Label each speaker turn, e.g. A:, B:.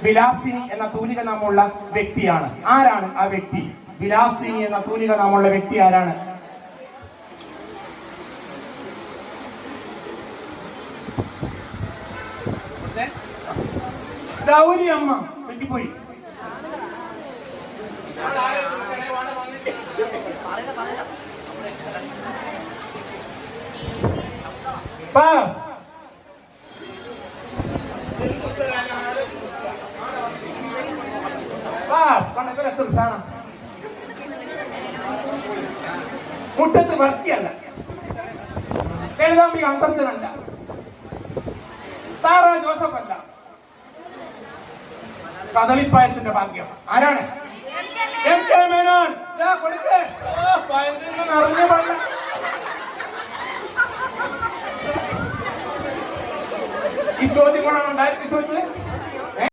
A: വിലാസിനി എന്ന തൂലിക നാമമുള്ള വ്യക്തിയാണ്. ആരാണ് ആ വ്യക്തി? വിലാസിനി എന്ന തൂലിക നാമമുള്ള വ്യക്തി ആരാണ്? ഗൗരി അമ്മ. പറ്റിപ്പോയി. പാസ്. മുറ്റത്ത് വർത്തിയല്ല, ലളിതാംബിക അന്തർജനല്ല, സാറാ ജോസഫ് അല്ല, കദളിപ്പായത്തിന്റെ ഭാഗ്യം. ആരാണ്? M K Menon. നിറഞ്ഞ പണ്ട. ഈ ചോദ്യങ്ങളാണ് 2000 ചോദിച്ചത്.